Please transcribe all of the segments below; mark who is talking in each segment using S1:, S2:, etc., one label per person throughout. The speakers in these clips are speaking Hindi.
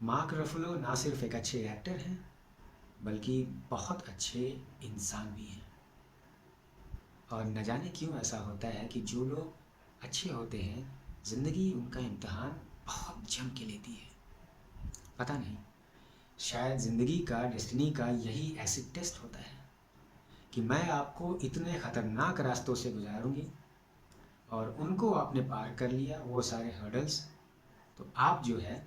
S1: मार्क रफलो ना सिर्फ एक अच्छे एक्टर हैं बल्कि बहुत अच्छे इंसान भी हैं। और न जाने क्यों ऐसा होता है कि जो लोग अच्छे होते हैं ज़िंदगी उनका इम्तहान बहुत जम के लेती है। पता नहीं, शायद ज़िंदगी का, डेस्टिनी का यही एसिड टेस्ट होता है कि मैं आपको इतने ख़तरनाक रास्तों से गुजारूंगी और उनको आपने पार कर लिया, वो सारे हर्डल्स, तो आप जो है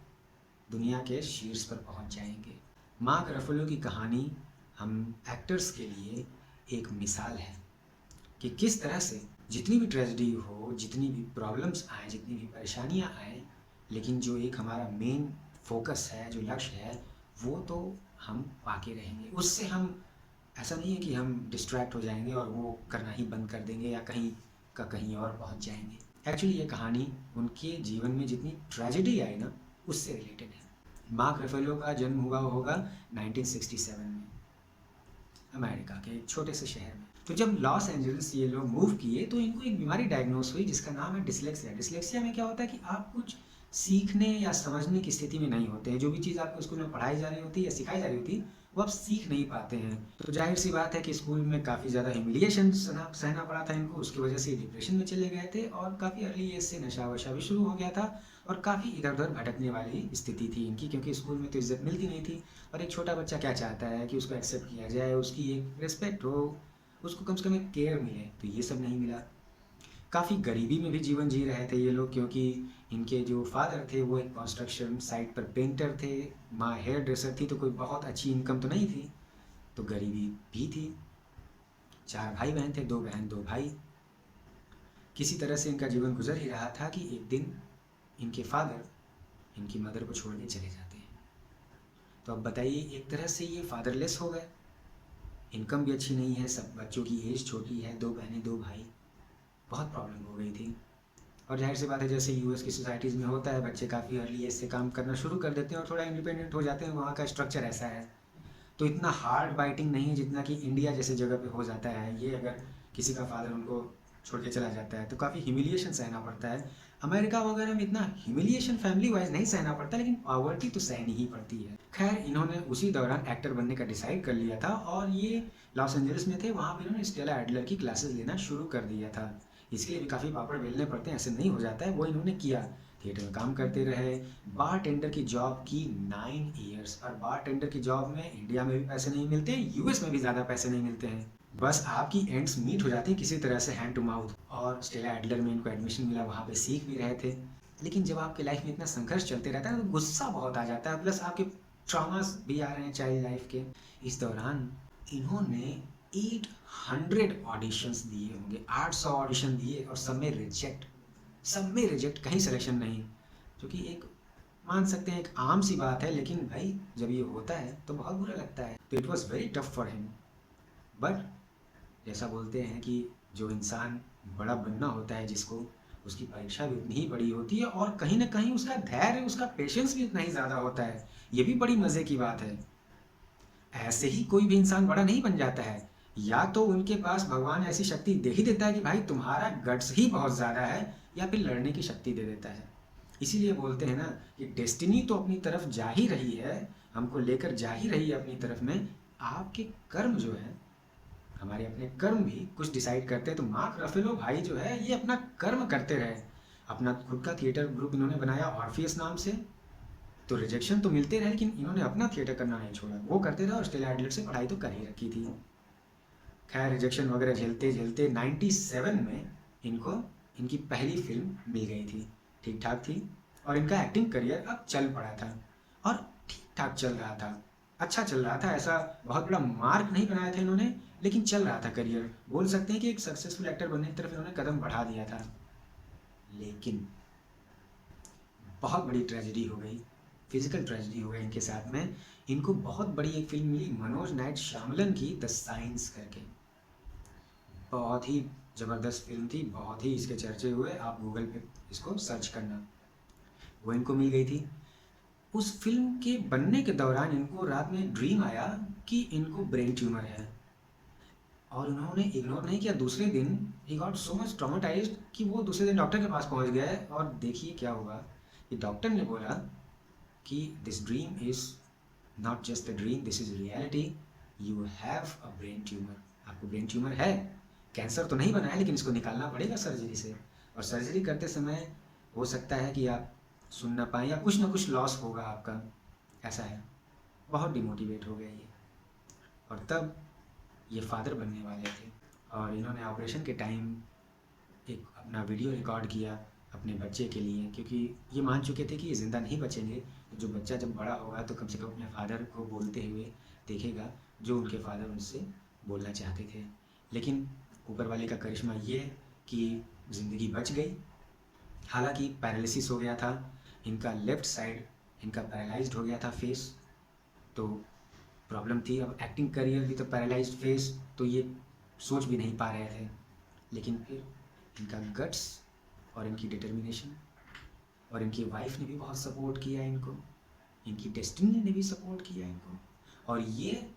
S1: दुनिया के शीर्ष पर पहुंच जाएंगे। मार्क रफलो की कहानी हम एक्टर्स के लिए एक मिसाल है कि किस तरह से जितनी भी ट्रेजेडी हो, जितनी भी प्रॉब्लम्स आए, जितनी भी परेशानियां आए, लेकिन जो एक हमारा मेन फोकस है, जो लक्ष्य है, वो तो हम पाके रहेंगे। उससे हम, ऐसा नहीं है कि हम डिस्ट्रैक्ट हो जाएंगे और वो करना ही बंद कर देंगे या कहीं का कहीं और पहुंच जाएंगे। एक्चुअली ये कहानी उनके जीवन में जितनी ट्रेजेडी आई ना, उससे रिलेटेड है। मार्क रफेलो का जन्म हुआ होगा 1967 में, अमेरिका के एक छोटे से शहर में। तो जब लॉस एंजल्स ये लोग मूव किए तो इनको एक बीमारी डायग्नोस हुई जिसका नाम है डिसलेक्सिया। डिसलेक्सिया में क्या होता है कि आप कुछ सीखने या समझने की स्थिति में नहीं होते हैं। जो भी चीज़ आपको स्कूल में पढ़ाई जा रही होती है या सिखाई जा रही होती है वो आप सीख नहीं पाते हैं। तो जाहिर सी बात है कि स्कूल में काफ़ी ज़्यादा ह्यूमिलिएशन सहना पड़ा था इनको। उसकी वजह से डिप्रेशन में चले गए थे और काफ़ी अर्ली एज से नशा वशा भी शुरू हो गया था और काफ़ी इधर उधर भटकने वाली स्थिति थी इनकी, क्योंकि स्कूल में तो इज्जत मिलती नहीं थी। और एक छोटा बच्चा क्या चाहता है कि उसको एक्सेप्ट किया जाए, उसकी एक रिस्पेक्ट हो, उसको कम से कम एक केयर मिले। तो ये सब नहीं मिला। काफ़ी गरीबी में भी जीवन जी रहे थे ये लोग, क्योंकि इनके जो फादर थे वो एक कंस्ट्रक्शन साइट पर पेंटर थे, माँ हेयर ड्रेसर थी, तो कोई बहुत अच्छी इनकम तो नहीं थी, तो गरीबी भी थी। 4 भाई बहन थे, 2 बहन 2 भाई। किसी तरह से इनका जीवन गुजर ही रहा था कि एक दिन इनके फादर इनकी मदर को छोड़ के चले जाते हैं। तो अब बताइए, एक तरह से ये फादरलेस हो गए, इनकम भी अच्छी नहीं है, सब बच्चों की एज छोटी है, 2 बहनें 2 भाई, बहुत प्रॉब्लम हो गई थी। और जाहिर सी बात है, जैसे यूएस की सोसाइटीज़ में होता है, बच्चे काफ़ी अर्ली एज से काम करना शुरू कर देते हैं और थोड़ा इंडिपेंडेंट हो जाते हैं। वहाँ का स्ट्रक्चर ऐसा है, तो इतना हार्ड बाइटिंग नहीं है जितना कि इंडिया जैसे जगह पे हो जाता है। ये अगर किसी का फादर उनको छोड़ के चला जाता है तो काफ़ी ह्यूमिलिएशन सहना पड़ता है। अमेरिका वगैरह में इतना ह्यूमिलिएशन फैमिली वाइज नहीं सहना पड़ता, लेकिन पॉवर्टी तो सहनी ही पड़ती है। खैर, इन्होंने उसी दौरान एक्टर बनने का डिसाइड कर लिया था और ये लॉस एंजलिस में थे, वहाँ पर इन्होंने स्टेला एडलर की क्लासेस लेना शुरू कर दिया था। इसके लिए भी काफ़ी पापड़ बेलने पड़ते हैं, ऐसे नहीं हो जाता है। वो इन्होंने किया, थिएटर में काम करते रहे, बार टेंडर की जॉब की 9 ईयर्स। और बार टेंडर की जॉब में इंडिया में भी पैसे नहीं मिलते, यूएस में भी ज़्यादा पैसे नहीं मिलते हैं। बस आपकी एंड्स मीट हो जाती है किसी तरह से, हैंड टू माउथ। और स्टेला एडलर में इनको एडमिशन मिला, वहाँ पे सीख भी रहे थे। लेकिन जब आपके लाइफ में इतना संघर्ष चलते रहता है तो गुस्सा बहुत आ जाता है, प्लस आपके ट्रॉमास भी आ रहे हैं चाइल्ड लाइफ के। इस दौरान इन्होंने 800 ऑडिशंस दिए होंगे, 800 ऑडिशन दिए और सब में रिजेक्ट, सब में रिजेक्ट, कहीं सिलेक्शन नहीं। जो कि एक, मान सकते हैं, एक आम सी बात है, लेकिन भाई जब ये होता है तो बहुत बुरा लगता है। तो it was very tough for him. But जैसा बोलते हैं कि जो इंसान बड़ा बनना होता है जिसको, उसकी परीक्षा भी उतनी ही बड़ी होती है और कहीं ना कहीं उसका धैर्य, उसका पेशेंस भी उतना ही ज़्यादा होता है। ये भी बड़ी मज़े की बात है। ऐसे ही कोई भी इंसान बड़ा नहीं बन जाता है, या तो उनके पास भगवान ऐसी शक्ति दे ही देता है कि भाई तुम्हारा गट्स ही बहुत ज़्यादा है, या फिर लड़ने की शक्ति दे देता है। इसीलिए बोलते हैं ना कि डेस्टिनी तो अपनी तरफ जा ही रही है, हमको लेकर जा ही रही है अपनी तरफ में। आपके कर्म जो है, हमारे अपने कर्म भी कुछ डिसाइड करते हैं। तो मार्क रफेलो भाई जो है ये अपना कर्म करते रहे। अपना खुद का थिएटर ग्रुप इन्होंने बनाया ऑर्फियस नाम से। तो रिजेक्शन तो मिलते रहे, लेकिन इन्होंने अपना थिएटर करना नहीं छोड़ा, वो करते रहे और स्टेला एडलर से पढ़ाई तो कर ही रखी थी। खैर, रिजेक्शन वगैरह झेलते झेलते 97 में इनको इनकी पहली फिल्म मिल गई थी, ठीक ठाक थी, और इनका एक्टिंग करियर अब चल पड़ा था और ठीक ठाक चल रहा था, अच्छा चल रहा था। ऐसा बहुत बड़ा मार्क नहीं बनाया था इन्होंने, लेकिन चल रहा था करियर। बोल सकते हैं कि एक सक्सेसफुल एक्टर बनने की तरफ इन्होंने कदम बढ़ा दिया था। लेकिन बहुत बड़ी ट्रेजेडी हो गई, फिजिकल ट्रेजेडी हो गई इनके साथ में। इनको बहुत बड़ी एक फिल्म मिली मनोज नाइट श्यामलन की, द साइंस करके। बहुत ही ज़बरदस्त फिल्म थी, बहुत ही इसके चर्चे हुए, आप गूगल पे इसको सर्च करना। वो इनको मिल गई थी। उस फिल्म के बनने के दौरान इनको रात में ड्रीम आया कि इनको ब्रेन ट्यूमर है, और उन्होंने इग्नोर नहीं किया। दूसरे दिन he got so much traumatised कि वो दूसरे दिन डॉक्टर के पास पहुंच गए, और देखिए क्या हुआ कि डॉक्टर ने बोला कि this dream is not just a dream, this is reality, you have a brain tumour. आपको ब्रेन ट्यूमर है, कैंसर तो नहीं बना है, लेकिन इसको निकालना पड़ेगा सर्जरी से। और सर्जरी करते समय हो सकता है कि आप सुन ना पाएँ या कुछ ना कुछ लॉस होगा आपका, ऐसा है। बहुत डिमोटिवेट हो गए ये। और तब ये फादर बनने वाले थे और इन्होंने ऑपरेशन के टाइम एक अपना वीडियो रिकॉर्ड किया अपने बच्चे के लिए, क्योंकि ये मान चुके थे कि ये ज़िंदा नहीं बचेंगे। तो जो बच्चा जब बड़ा होगा तो कम से कम अपने फादर को बोलते हुए देखेगा जो उनके फादर उनसे बोलना चाहते थे। लेकिन ऊपर वाले का करिश्मा ये कि ज़िंदगी बच गई। हालांकि पैरालिसिस हो गया था, इनका लेफ़्ट साइड इनका पैरालाइज्ड हो गया था फेस, तो प्रॉब्लम थी। अब एक्टिंग करियर भी तो पैरालाइज्ड फेस, तो ये सोच भी नहीं पा रहे थे। लेकिन फिर इनका गट्स और इनकी डिटर्मिनेशन और इनकी वाइफ ने भी बहुत सपोर्ट किया इनको, इनकी डेस्टिनी ने भी सपोर्ट किया इनको, और ये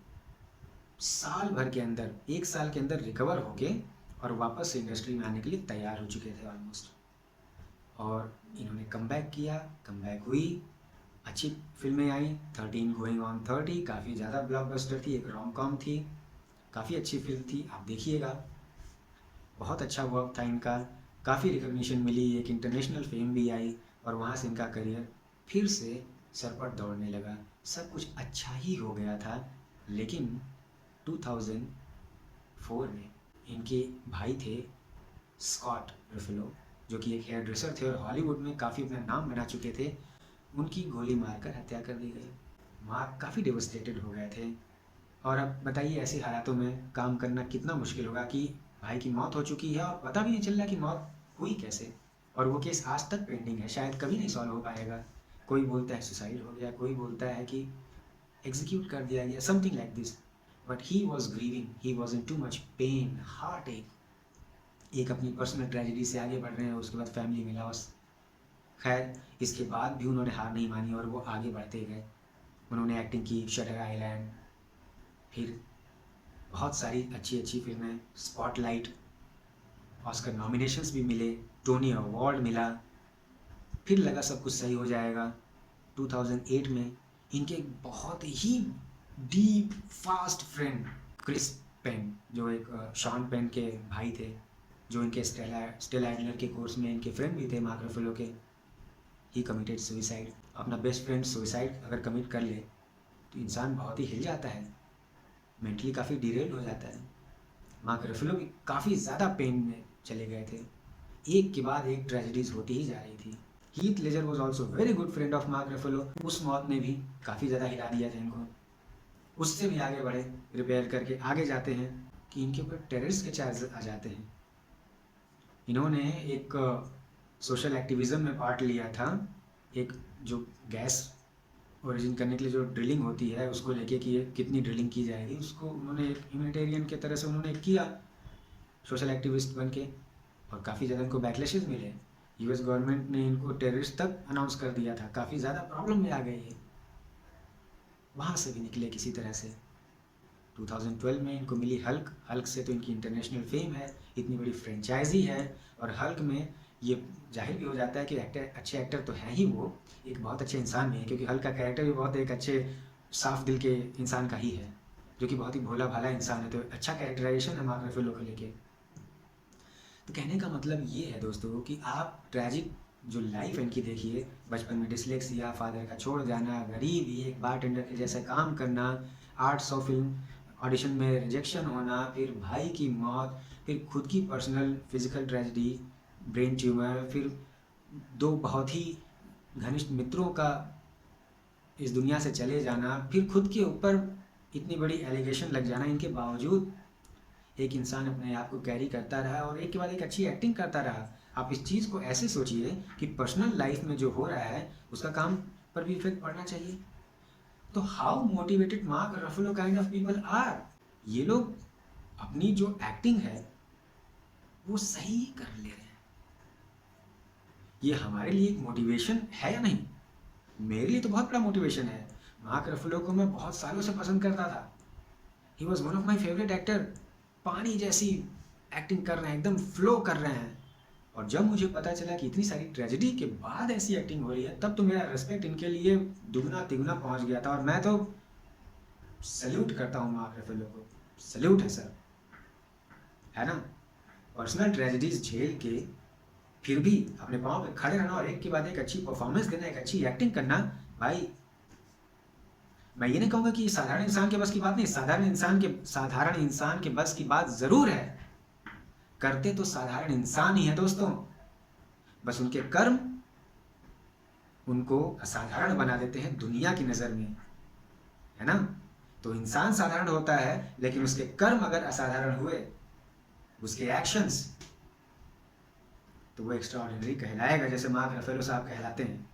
S1: साल भर के अंदर, 1 साल के अंदर रिकवर होके और वापस से इंडस्ट्री में आने के लिए तैयार हो चुके थे ऑलमोस्ट। और इन्होंने कमबैक किया, कमबैक हुई, अच्छी फिल्में आई, 13 गोइंग ऑन 30 काफ़ी ज़्यादा ब्लॉकबस्टर थी, एक रोम कॉम थी, काफ़ी अच्छी फिल्म थी, आप देखिएगा। बहुत अच्छा वर्क था इनका, काफ़ी रिकग्निशन मिली, एक इंटरनेशनल फेम भी आई और वहाँ से इनका करियर फिर से सरपट दौड़ने लगा। सब कुछ अच्छा ही हो गया था। लेकिन 2004 में इनके भाई थे स्कॉट रफेलो, जो कि एक हेयर ड्रेसर थे और हॉलीवुड में काफ़ी अपना नाम बना चुके थे, उनकी गोली मारकर हत्या कर दी गई। मार्क काफ़ी डेवस्टेटेड हो गए थे। और अब बताइए ऐसे हालातों में काम करना कितना मुश्किल होगा कि भाई की मौत हो चुकी है और पता भी नहीं चल रहा कि मौत हुई कैसे, और वो केस आज तक पेंडिंग है, शायद कभी नहीं सॉल्व हो पाएगा। कोई बोलता है सुसाइड हो गया, कोई बोलता है कि एग्जीक्यूट कर दिया गया, something like this. But he was grieving, he was in too much pain, heart एक अपनी पर्सनल ट्रेजेडी से आगे बढ़ रहे हैं, उसके बाद फैमिली में लॉस। खैर, इसके बाद भी उन्होंने हार नहीं मानी और वो आगे बढ़ते गए। उन्होंने एक्टिंग की शटर आइलैंड, फिर बहुत सारी अच्छी अच्छी फिल्में, स्पॉटलाइट, ऑस्कर नॉमिनेशंस भी मिले, टोनी अवार्ड मिला। फिर लगा सब कुछ सही हो जाएगा। 2008 में इनके एक बहुत ही deep fast friend Chris Penn, जो एक शॉन पेन के भाई थे, जो इनके स्टेला एडलर के कोर्स में इनके फ्रेंड भी थे मार्क रफेलो के, ही कमिटेड सुइसाइड। अपना बेस्ट फ्रेंड सुइसाइड अगर कमिट कर ले तो इंसान बहुत ही हिल जाता है, मेंटली काफ़ी डिरेल हो जाता है। मार्क रफेलो भी काफ़ी ज़्यादा पेन में चले गए थे, एक के बाद एक ट्रेजेडीज होती ही जा रही थी। Heath Ledger was also very good friend of Mark Ruffalo, उस मौत ने भी काफ़ी ज़्यादा हिला दिया था इनको। उससे भी आगे बढ़े, रिपेयर करके आगे जाते हैं कि इनके ऊपर टेररिस्ट के चार्ज आ जाते हैं। इन्होंने एक सोशल एक्टिविज़म में पार्ट लिया था, एक जो गैस ओरिजिन करने के लिए जो ड्रिलिंग होती है उसको लेके कि कितनी ड्रिलिंग की जाएगी, उसको उन्होंने एक ह्यूमैनिटेरियन के तरह से उन्होंने किया सोशल एक्टिविस्ट बन के, और काफ़ी ज़्यादा इनको बैकलैशेस मिले। यूएस गवर्नमेंट ने इनको टेररिस्ट तक अनाउंस कर दिया था, काफ़ी ज़्यादा प्रॉब्लम में आ गई है। वहाँ से भी निकले किसी तरह से। 2012 में इनको मिली हल्क, हल्क से तो इनकी इंटरनेशनल फेम है, इतनी बड़ी फ्रेंचाइजी है, और हल्क में ये जाहिर भी हो जाता है कि एक्टर, अच्छे एक्टर तो हैं ही, वो एक बहुत अच्छे इंसान भी है, क्योंकि हल्क का कैरेक्टर भी बहुत एक अच्छे साफ दिल के इंसान का ही है, जो कि बहुत ही भोला भाला इंसान है। तो अच्छा कैरेक्टराइजेशन है मार्क रफेलो को लेके। तो कहने का मतलब ये है दोस्तों कि आप ट्रैजिक जो लाइफ इनकी देखिए, बचपन में डिसलेक्सिया, फादर का छोड़ जाना, गरीबी, एक बारटेंडर के जैसे काम करना, 800 फिल्म ऑडिशन में रिजेक्शन होना, फिर भाई की मौत, फिर खुद की personal physical tragedy, brain tumour, फिर 2 बहुत ही घनिष्ठ मित्रों का इस दुनिया से चले जाना, फिर खुद के ऊपर इतनी बड़ी एलिगेशन लग जाना, इनके बावजूद एक इंसान अपने आप को कैरी करता रहा और एक के बाद एक अच्छी एक्टिंग करता रहा। आप इस चीज़ को ऐसे सोचिए कि पर्सनल लाइफ में जो हो रहा है उसका काम पर भी इफेक्ट पड़ना चाहिए। तो how motivated Mark Ruffalo kind of people are, ये लोग अपनी जो एक्टिंग है वो सही कर ले रहे हैं। ये हमारे लिए एक मोटिवेशन है या नहीं? मेरे लिए तो बहुत बड़ा मोटिवेशन है। मार्क रफेलो को मैं बहुत सालों से पसंद करता था, he was one of my favourite actor. पानी जैसी एक्टिंग कर रहे हैं, एकदम फ्लो कर रहे हैं, और जब मुझे पता चला कि इतनी सारी ट्रेजेडी के बाद ऐसी एक्टिंग हो रही है, तब तो मेरा रिस्पेक्ट इनके लिए दुगना तिगुना पहुंच गया था। और मैं तो सल्यूट करता हूँ मार्क रफेलो को, सल्यूट है सर, है ना। पर्सनल ट्रेजेडीज झेल के फिर भी अपने पाँव पे खड़े रहना और एक के बाद एक अच्छी परफॉर्मेंस देना, एक अच्छी एक्टिंग करना, भाई मैं ये नहीं कहूँगा कि साधारण इंसान के बस की बात नहीं, साधारण इंसान के बस की बात जरूर है। करते तो साधारण इंसान ही है दोस्तों, बस उनके कर्म उनको असाधारण बना देते हैं दुनिया की नज़र में, है ना। तो इंसान साधारण होता है, लेकिन उसके कर्म अगर असाधारण हुए, उसके एक्शंस, तो वो एक्स्ट्राऑर्डिनरी कहलाएगा, जैसे मार्क रफेलो साहब कहलाते हैं।